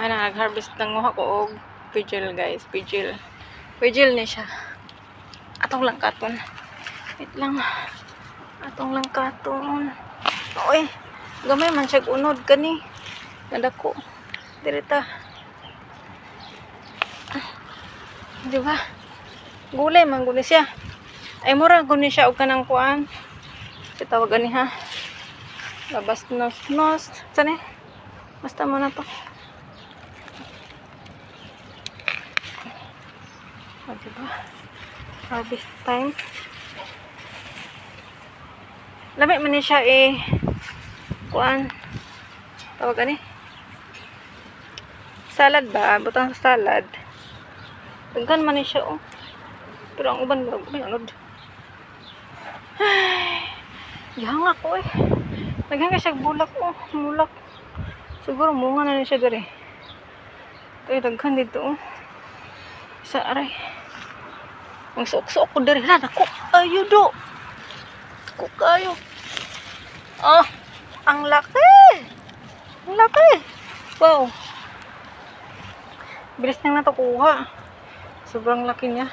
Ano, nag-harvest ng nguha ko og pijil, guys. Pijil. Pijil ni siya. Atong lang katon. Wait lang. Atong lang katon. Oy, gamay man siya unod kani. Nadako. Direta. Di ba? Gulay man guni siya. Ay mura guni siya og kanang kuan. Si tawag ani ha. Labas nos. Sani? Basta mo na to. O, diba? Harvest time. Lamig man ni siya kuan. Tawag ani? Salad ba? Butang sa salad. Daghan man ni siya oh. Pero ang uban may anod. Ay, gihanga ko Naghanga siya bulak oh. Mulak. Siguro munga na siya diri. Ito daghan dito oh. Isa aray. Ang suok-suok ko diri na ako. Ayo do. Ako kayo. Oh, ang laki. Ang laki. Wow. Bilis nang natukuha. Sobrang laki niya.